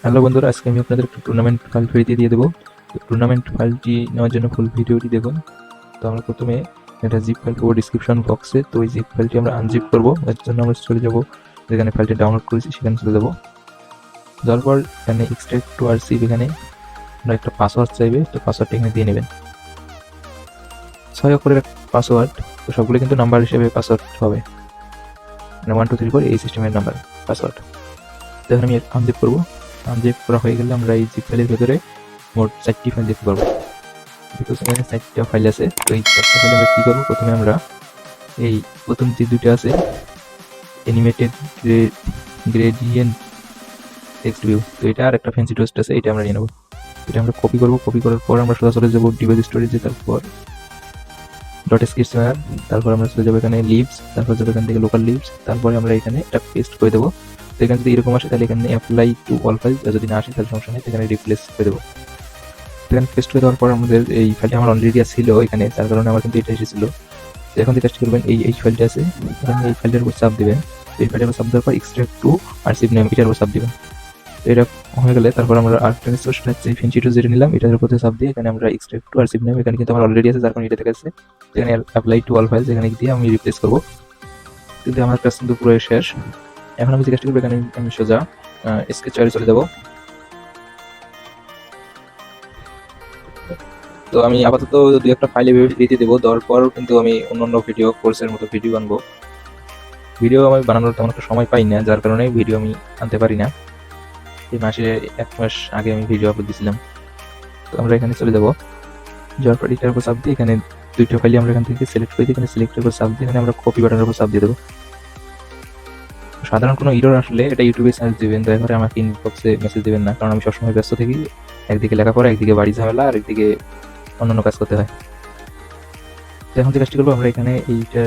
Hello বন্ধুরা, আজকে আমি আপনাদের একটা টুর্নামেন্ট ফাইল ফ্রিতে দিয়ে দেবো। তো টুর্নামেন্ট ফাইলটি নেওয়ার জন্য ফুল ভিডিওটি দেখুন। তো আমরা প্রথমে একটা জিপ ফাইল পাবো ডিসক্রিপশন বক্সে। তো ওই জিপ ফাইলটি আমরা আনজিপ করবো, এর জন্য আমরা চলে যাবো যেখানে ফাইলটি ডাউনলোড করেছি সেখানে চলে যাবো। যাওয়ার পর এখানে এক্সট্রাক্ট টু আরসিভ, এখানে আমরা একটা পাসওয়ার্ড চাইবে, তো পাসওয়ার্ডটা এখানে দিয়ে নেবেন 6 অক্ষরের পাসওয়ার্ড। তো সবগুলো কিন্তু নাম্বার হিসেবে পাসওয়ার্ড হবে, মানে 1 2 3 4 এই সিস্টেমের নাম্বার পাসওয়ার্ড। তো এখন আমি আনজিপ করবো। আনজিপ করা হয়ে গেলে আমরা এই জিপ ফাইলের ভেতরে মোট 4টি ফাইল দেখতে পারবো। বিকজ এখানে 4টা ফাইল আছে। তো এই 4টা ফাইল আমরা কী করবো, প্রথমে আমরা এই প্রথম যে দুটো আছে অ্যানিমেটেড গ্রেডিয়েন্ট টেক্সট ভিউ, তো এটা আর একটা ফ্যান্সি টোস্ট আছে, এটা আমরা নিয়ে নেবো। এটা আমরা কপি করবো। কপি করার পর আমরা সোজা চলে যাবো ডিভাইস স্টোরেজে, তারপর ডট স্কেচওয়্যার, তারপর আমরা চলে যাবো এখানে লিভস, তারপর যাবো এখান থেকে লোকাল লিভস, তারপরে আমরা এখানে এটা পেস্ট করে দেবো। তো এখানে যদি এরকম আসে তাহলে এখানে অ্যাপ্লাই টু অল ফাইল, যদি না আসে তাহলে সমস্যা নেই, এখানে রিপ্লেস করে দেবো। এখানে পেস্ট করে দেওয়ার পর আমাদের এই ফাইলটা আমার অলরেডি ছিল এখানে, তার কারণে আমার কিন্তু এটা এসেছিল। তো এখন কাজটি করবেন, এই ফাইলটা আছে এখানে, এই ফাইলটার উপর চাপ দেবেন। তো এই ফাইলটার উপর চাপ দেওয়ার পর এক্সট্রাক্ট টু আরসিভ নেম, এটার উপর চাপ দেবেন। তো এটা হয়ে গেলে তারপর আমরা আরেকটা রিসোর্স হচ্ছে ফেন্সি টু যেটা নিলাম, এটার উপর চাপ দিয়ে এখানে আমরা এক্সট্রাক্ট টু আরসিভ নেম, এখানে কিন্তু আমার অলরেডি আছে যার কারণে এটা দেখাচ্ছে। এখানে অ্যাপ্লাই টু অল ফাইলস এখানে দিয়ে আমি রিপ্লেস করবো। কিন্তু আমার কাজ কিন্তু পুরো শেষ। এখন আমি যে কাজটি করবো, এখানে আমি সোজা স্কেচওয়্যারে চলে যাবো। তো আমি আপাতত দুই একটা ফাইলে ফ্রিতে দেবো, দেওয়ার পর কিন্তু আমি অন্যান্য ভিডিও কোর্সের মতো ভিডিও আনবো। ভিডিও আমি বানানোর তেমন একটা সময় পাই না, যার কারণে ভিডিও আমি আনতে পারি না। এই মাসে 1 মাস আগে আমি ভিডিও আপলোড দিয়েছিলাম। তো আমরা এখানে চলে যাবো, যাওয়ার পর এটার উপর চাপ দিয়ে এখানে দুইটা ফাইলে আমরা এখান থেকে সিলেক্ট করে দিই, এখানে সিলেক্টের উপর চাপ দিয়ে এখানে আমরা কপি বাটনের উপর চাপ দিয়ে দেবো। সাধারণ কোনো ইরর আসলে এটা ইউটিউবে সার্চ দিবেন, দয়া করে আমাকে ইনবক্সে মেসেজ দিবেন না, কারণ আমি সবসময় ব্যস্ত থাকি। একদিকে লেখাপড়া, একদিকে বাড়ি ঝামেলা, আর একদিকে অন্যান্য কাজ করতে হয়। তো এখন যে কাজটি করবো, আমরা এখানে এইটা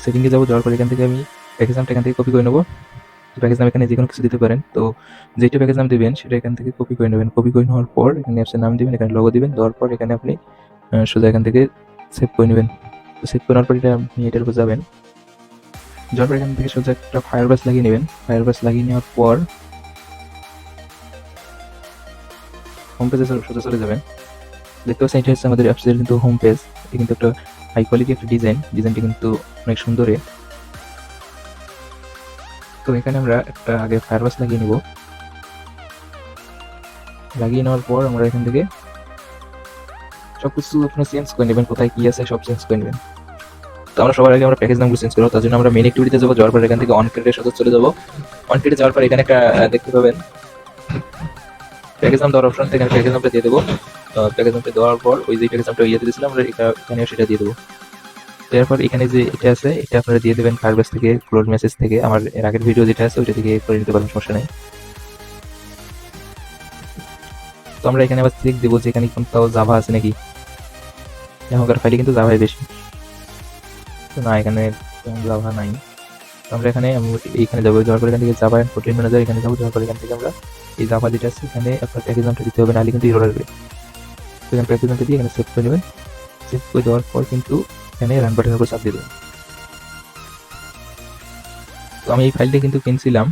সেটিংয়ে যাবো। যাওয়ার পর এখান থেকে আমি প্যাকেজ নামটা এখান থেকে কপি করে নেবো। প্যাকেজ নাম এখানে যে কোনো কিছু দিতে পারেন। তো যেটা প্যাকেজ নাম দেবেন সেটা এখান থেকে কপি করে নেবেন। কপি করে নেওয়ার পর এখানে অ্যাপসের নাম দিবেন, এখানে লোগো দিবেন, দেওয়ার পর এখানে আপনি সোজা এখান থেকে সেভ করে নেবেন। তো সেভ করার পর এটা আপনি এটার উপর যাবেন। যাওয়ার পর এখান থেকে সোজা একটা ফায়ার ব্রাশ লাগিয়ে নেবেন। ফায়ার ব্রাশ লাগিয়ে নেওয়ার পর হোম পেজে সোজা চলে যাবেন। দেখতে পাচ্ছেন এটা হচ্ছে আমাদের অ্যাপসের কিন্তু হোম পেজ। এটা কিন্তু একটা হাই কোয়ালিটি একটা ডিজাইনটি কিন্তু অনেক সুন্দর। তো এখানে আমরা একটা আগে ফায়ার ব্রাশ লাগিয়ে নেব। লাগিয়ে নেওয়ার পর আমরা এখান থেকে সবকিছু আপনি চেঞ্জ করে নেবেন, কোথায় কি আছে সব চেঞ্জ করে নেবেন। তো আমরা সবার আগে আমরা প্যাকেজ নামগুলো চেঞ্জ করবো, তার জন্য আমরা মেন অ্যাক্টিভিটিতে যাবো। যাওয়ার পর এখান থেকে অন ক্রেডে সোজা চলে যাবো। অন ক্রেডে যাওয়ার পর এখানে একটা দেখতে পাবেন প্যাকেজ নাম দেওয়ার অপশন, এখানে প্যাকেজ নামটা দিয়ে দেবো। প্যাকেজ নামটা দেওয়ার পর ওই যে প্যাকেজ নামটা ইয়ে দিয়েছিলাম আমরা, এখানে সেটা দিয়ে দেবো। তারপর এখানে যে এটা আছে এটা আপনারা দিয়ে দেবেন ফায়ারবেস থেকে, ক্লোড মেসেজ থেকে, আমার এর আগের ভিডিও যেটা আছে ওইটা থেকে করে নিতে পারেন, সমস্যা নেই। তো আমরা এখানে আবার চেক দেবো যে এখানে কোনটাও জাভা আছে নাকি। এখনকার ফাইলে কিন্তু জাভাই বেশি, তো না এখানে জাভা নাই। তো আমরা এখানে এইখানে যাবো। যাওয়ার পর এখান থেকে জাভা এন্ড প্রোটিন ম্যানেজার এখানে যাবো। যাওয়ার পর এখান থেকে আমরা এই জাভা যেটা আছে এখানে আপনার প্যাকেজ নামটা দিতে হবে, নাহলে কিন্তু এরর আসবে। তো এখানে প্যাকেজ নামটা দিয়ে এখানে সেভ করে নেবেন। সেভ করে দেওয়ার পর কিন্তু এখানে রান বাটনের উপর চাপ দিয়ে দেবেন। তো আমি এই ফাইলটা কিন্তু কিনছিলাম,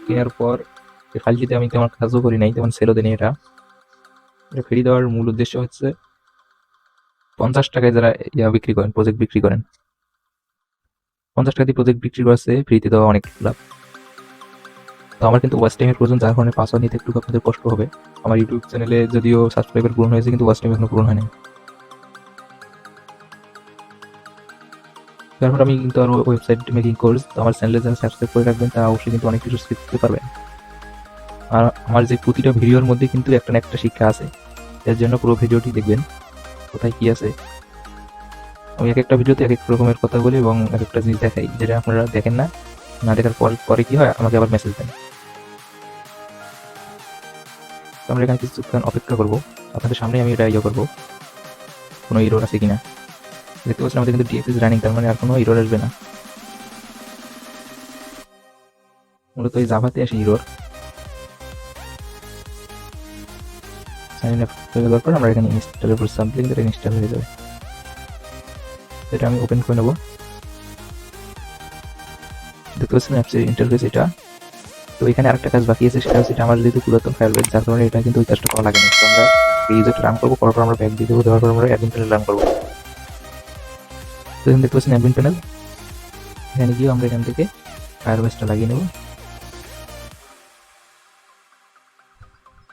কেনার পর এই ফাইলটিতে আমি তেমন কাজও করি নাই, তেমন সেলও দিই। এটা ফ্রি দেওয়ার মূল উদ্দেশ্য হচ্ছে 50 টাকায় যারা বিক্রি করেন, প্রজেক্ট বিক্রি করেন, 50 টাকা দিয়ে প্রজেক্ট বিক্রি করছে ফ্রিতে দেওয়া অনেক লাভ। তো আমার কিন্তু ওয়াচ টাইমের প্রয়োজন, যার কারণে পাসওয়ার্ড নিতে একটু আপনাদের কষ্ট হবে। আমার ইউটিউব চ্যানেলে যদিও সাবস্ক্রাইবার পূরণ হয়েছে, কিন্তু ওয়াচ টাইম এখনো পূরণ হয়নি। তারপর আমি কিন্তু আরো ওয়েবসাইট মেকিং কোর্স, আমার চ্যানেলে যারা সাবস্ক্রাইব করে রাখবেন তারা অবশ্যই কিন্তু অনেক কিছু শিখতে পারবেন। আর আমার যে প্রতিটা ভিডিওর মধ্যে কিন্তু একটা না একটা শিক্ষা আছে, এর জন্য পুরো ভিডিওটি দেখবেন কোথায় কি আছে। আমি এক একটা ভিডিওতে এক এক রকমের কথা বলি এবং এক একটা জিনিস দেখাই, যেটা আপনারা দেখেন না, না দেখার পরে কি হয় আমাকে আবার মেসেজ দেন। তো আমরা এখানে কিছুক্ষণ অপেক্ষা করবো, আপনাদের সামনে আমি এটা করবো কোনো ইরোর আছে কিনা। দেখতে পাচ্ছেন আমাদের কিন্তু ডিএফ ইজ রানিং, তার মানে আর কোনো ইরোর আসবে না। মূলত এই জাভাতে আসে ইরোর। সাইন আপ হয়ে যাওয়ার পর আমরা এখানে ইনস্টলের উপর সামথিং এটা ইনস্টল হয়ে যাবে। এটা আমি ওপেন করে নেবো। দেখতে পাচ্ছেন অ্যাপসের ইন্টারফেস এটা। তো এখানে আরেকটা কাজ বাকি আছে, সেটা হচ্ছে এটা আমার যেহেতু পুরাতন ফায়ারবেস, যার কারণে এটা কিন্তু ওই কাজটা করা লাগে না। তো আমরা এই ইউজারটা রান করবো, করার পর আমরা ব্যাক দিয়ে দেবো, দেওয়ার পর আমরা অ্যাডমিন প্যানেল রান করবো। তো এখানে দেখতে পাচ্ছেন অ্যাডমিন প্যানেল, এখানে গিয়ে আমরা এখান থেকে ফায়ারবেসটা লাগিয়ে নেব।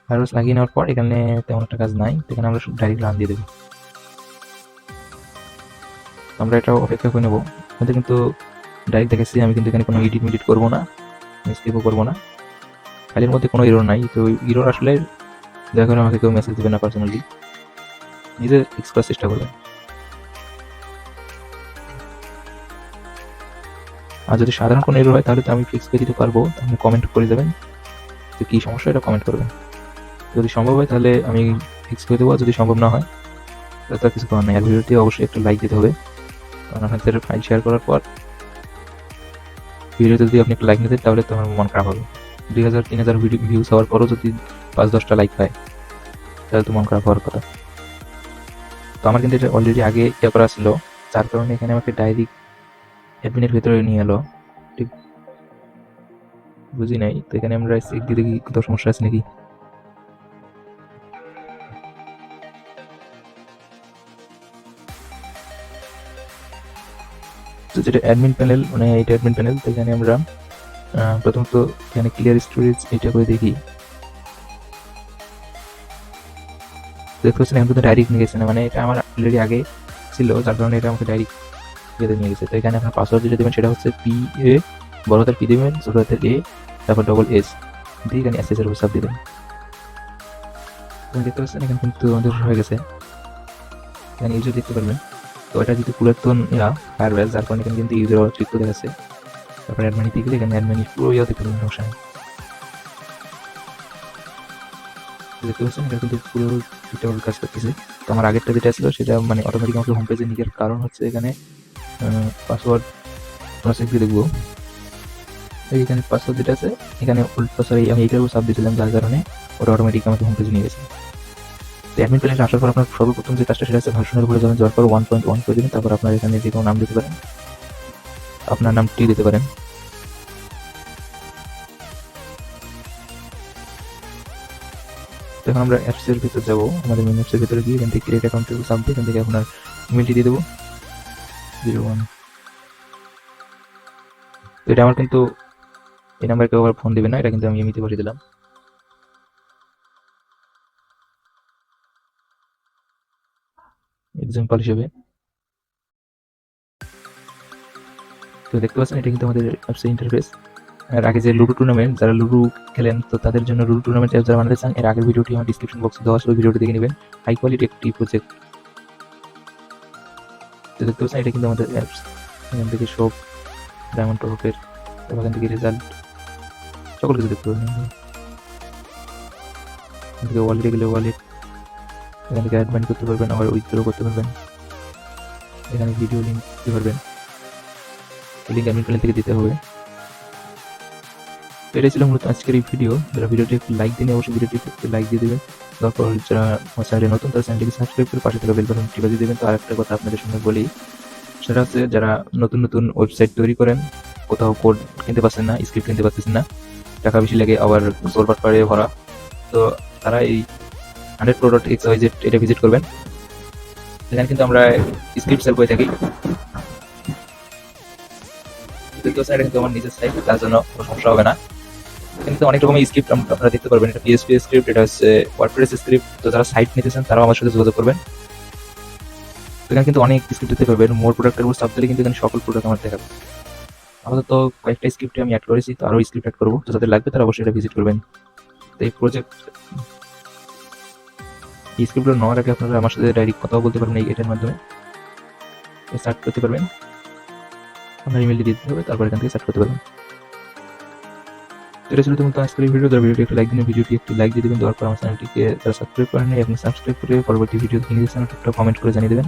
ফায়ারবেস লাগিয়ে নেওয়ার পর এখানে তেমন একটা কাজ নাই, এখানে আমরা ডাইরেক্ট রান দিয়ে দেবো। আমরা এটা অপেক্ষা করে নেবো। আমাদের কিন্তু ডাইরেক্ট দেখেছি, আমি কিন্তু এখানে কোনো এডিট করবো না, স্কিপও করবো না। ফাইলের মধ্যে কোনো এরর নাই। তো এরর আসলে দয়া করে আমাকে কেউ মেসেজ দেবেন না, পার্সোনালি নিজে ফিক্স করার চেষ্টা করবেন। আর যদি সাধারণ কোনো এরর হয় তাহলে তো আমি ফিক্স করে দিতে পারবো, আপনি কমেন্ট করে দেবেন যে কী সমস্যা, এটা কমেন্ট করবেন। যদি সম্ভব হয় তাহলে আমি ফিক্স করে দেবো, যদি সম্ভব না হয় তাহলে তো কিছু করার নেই। আর ভিডিওটি অবশ্যই একটা লাইক দিতে হবে, কারণ আপনাদের ফাইল শেয়ার করার পর ভিডিওতে যদি আপনি একটা লাইক নিতেন তাহলে তো আমার মন খারাপ হবে। 2000-3000 ভিউজ হওয়ার পরও যদি 5-10টা লাইক পায় তাহলে তো মন খারাপ হওয়ার কথা। তো আমার কিন্তু এটা অলরেডি আগে ইয়ে করা ছিল, যার কারণে এখানে আমাকে ডাইরেক্ট অ্যাডমিনের ভেতরে নিয়ে এলো, ঠিক বুঝি নাই। তো এখানে আমরা চেক দিয়ে দেখি কোথাও সমস্যা আছে নাকি। তো যেটা অ্যাডমিন প্যানেল, মানে এটা অ্যাডমিন প্যানেল। তো এখানে আমরা প্রথমত এখানে ক্লিয়ার স্টোরেজ এটা করে দেখি। দেখতে পাচ্ছেন এখন কিন্তু ডাইরেক্ট নিয়ে গেছে না, মানে এটা আমার অলরেডি আগে ছিল, যার কারণে এটা আমাকে ডাইরেক্ট ইয়েতে নিয়ে গেছে। তো এখানে আপনার পাসওয়ার্ড যেটা দেবেন সেটা হচ্ছে PA, বড় হাতের P দেবেন, ছোট হাতের A, তারপর $S দিয়ে এখানে SS এর উপর চাপ দিবেন। দেখতে পাচ্ছেন এখানে কিন্তু আমাদের হয়ে গেছে, এখানে ইউজার দেখতে পারবেন। তো এটা যেহেতু পুরাতন ফায়ারবেস, যার কারণে এখানে কিন্তু ইউজার চিত্র দেখাচ্ছে। তারপর অ্যাডমিনিতে গেলে এখানে অ্যাডমিনি পুরো দেখতে পারবেন, সমস্যা নেই। দেখতে পাচ্ছেন এটা কিন্তু পুরো ঠিকঠাক কাজ করতেছে। তো আমার আগেরটা যেটা ছিল সেটা মানে অটোমেটিক আমাকে হোম পেজে নিয়ে যাওয়ার কারণ হচ্ছে এখানে পাসওয়ার্ড আমরা চেক দিয়ে দেখবো। এইখানে পাসওয়ার্ড যেটা আছে এখানে ওল্ড পাসওয়ার্ড আমি এইটার উপর চাপ দিয়েছিলাম, যার কারণে ওটা অটোমেটিক আমাকে হোম পেজে নিয়ে গেছে। তো অ্যাডমিন প্যানেলে আসার পর আপনার সর্বপ্রথম যে কাজটা সেটা হচ্ছে ভার্সনের উপরে যাবেন, যাওয়ার পর 1.1 করে দেবেন। তারপর আপনার এখানে যে কোনো নাম দিতে পারেন, আপনার নামটি দিতে পারেন। এখন আমরা অ্যাপসের ভিতরে যাবো, আমাদের মেন অ্যাপসের ভিতরে গিয়ে এখান থেকে ক্রিয়েট অ্যাকাউন্টের চাপ দিয়ে এখান থেকে আপনার ইমেলটি দিয়ে দেবো 01। তো এটা আমার কিন্তু এই নাম্বারে কেউ আবার ফোন দেবে না, এটা কিন্তু আমি এমনিতে বসে দিলাম এক্সাম্পল হিসেবে। তো দেখতে পাচ্ছেন এটা কিন্তু আমাদের অ্যাপসের ইন্টারফেস। আর আগে যে লুডো টুর্নামেন্ট, যারা লুডো খেলেন তো তাদের জন্য লুডো টুর্নামেন্ট অ্যাপ যারা বানাতে চান, এর আগের ভিডিওটি আমার ডিসক্রিপশন বক্সে দেওয়া আছে, ওই ভিডিওটি দেখে নেবেন। হাই কোয়ালিটি একটি প্রজেক্ট। তো দেখতে পাচ্ছেন এটা কিন্তু আমাদের অ্যাপস, এখান থেকে সব ডায়মন্ড টপের, এখান থেকে রেজাল্ট সকল কিছু দেখতে পাবেন। এখান থেকে ওয়ালেটে গেলে ওয়ালেট, এখান থেকে অ্যাডমিন করতে পারবেন, আবার উইথড্র করতে পারবেন। এখানে ভিডিও লিঙ্ক দিতে পারবেন, লিঙ্ক অ্যাডমিন প্যানেল থেকে দিতে হবে। তো এটাই ছিল মূলত আজকের এই ভিডিও। যারা ভিডিওটি একটু লাইক দিন, অবশ্যই ভিডিওটি একটু লাইক দিয়ে দেবেন। তারপর যারা আমার চ্যানেলে নতুন তারা চ্যানেলটিকে সাবস্ক্রাইব করে পাশে থাকা বেল বাটনটি বাজিয়ে দেবেন। তো আরেকটা কথা আপনাদের সঙ্গে বলি, সেটা হচ্ছে যারা নতুন নতুন ওয়েবসাইট তৈরি করেন, কোথাও কোড কিনতে পারছেন না, স্ক্রিপ্ট কিনতে পারতেছেন না, টাকা বেশি লাগে, আবার সোলভার পারে ভরা, তো তারা এই 100pro.xyz এটা ভিজিট করবেন। এখানে কিন্তু আমরা স্ক্রিপ্ট সেল করে থাকি। দ্বিতীয় সাইড কিন্তু আমার নিজের সাইট, তার জন্য কোনো সমস্যা হবে না। কিন্তু অনেক রকমের স্ক্রিপ্ট আপনারা দেখতে পারবেন, এটা PHP স্ক্রিপ্ট, এটা হচ্ছে ওয়ার্ডপ্রেস স্ক্রিপ্ট। তো যারা সাইট নিতে চান তারাও আমার সাথে যোগাযোগ করবেন। এখানে কিন্তু অনেক স্ক্রিপ্ট দেখতে পারবেন, মোর প্রোডাক্টের উপর চাপ দিলে কিন্তু এখানে সকল প্রোডাক্ট আমার দেখাবে। আপাতত কয়েকটা স্ক্রিপ্টে আমি অ্যাড করেছি, তো আরও স্ক্রিপ্ট অ্যাড করবো, তো যাদের লাগবে তারা অবশ্যই এটা ভিজিট করবেন। তো এই প্রজেক্ট এই স্ক্রিপ্টগুলো নেওয়ার আগে আপনারা আমার সাথে ডাইরেক্ট কথাও বলতে পারবেন, এই এটার মাধ্যমে স্টার্ট করতে পারবেন। আপনার ইমেলটি দিতে হবে, তারপর এখান থেকে স্টার্ট করতে পারবেন। এটা ছিল তোমার আজকের ভিডিও। যারা ভিডিওটি একটু লাইক দিন, ভিডিওটি একটু লাইক দিয়ে দেবেন। দেওয়ার পর আমার চ্যানেলটিকে যারা সাবস্ক্রাইব করেন এবং সাবস্ক্রাইব করে পরবর্তী ভিডিও দেখে নিতে চান একটা কমেন্ট করে জানিয়ে দেবেন।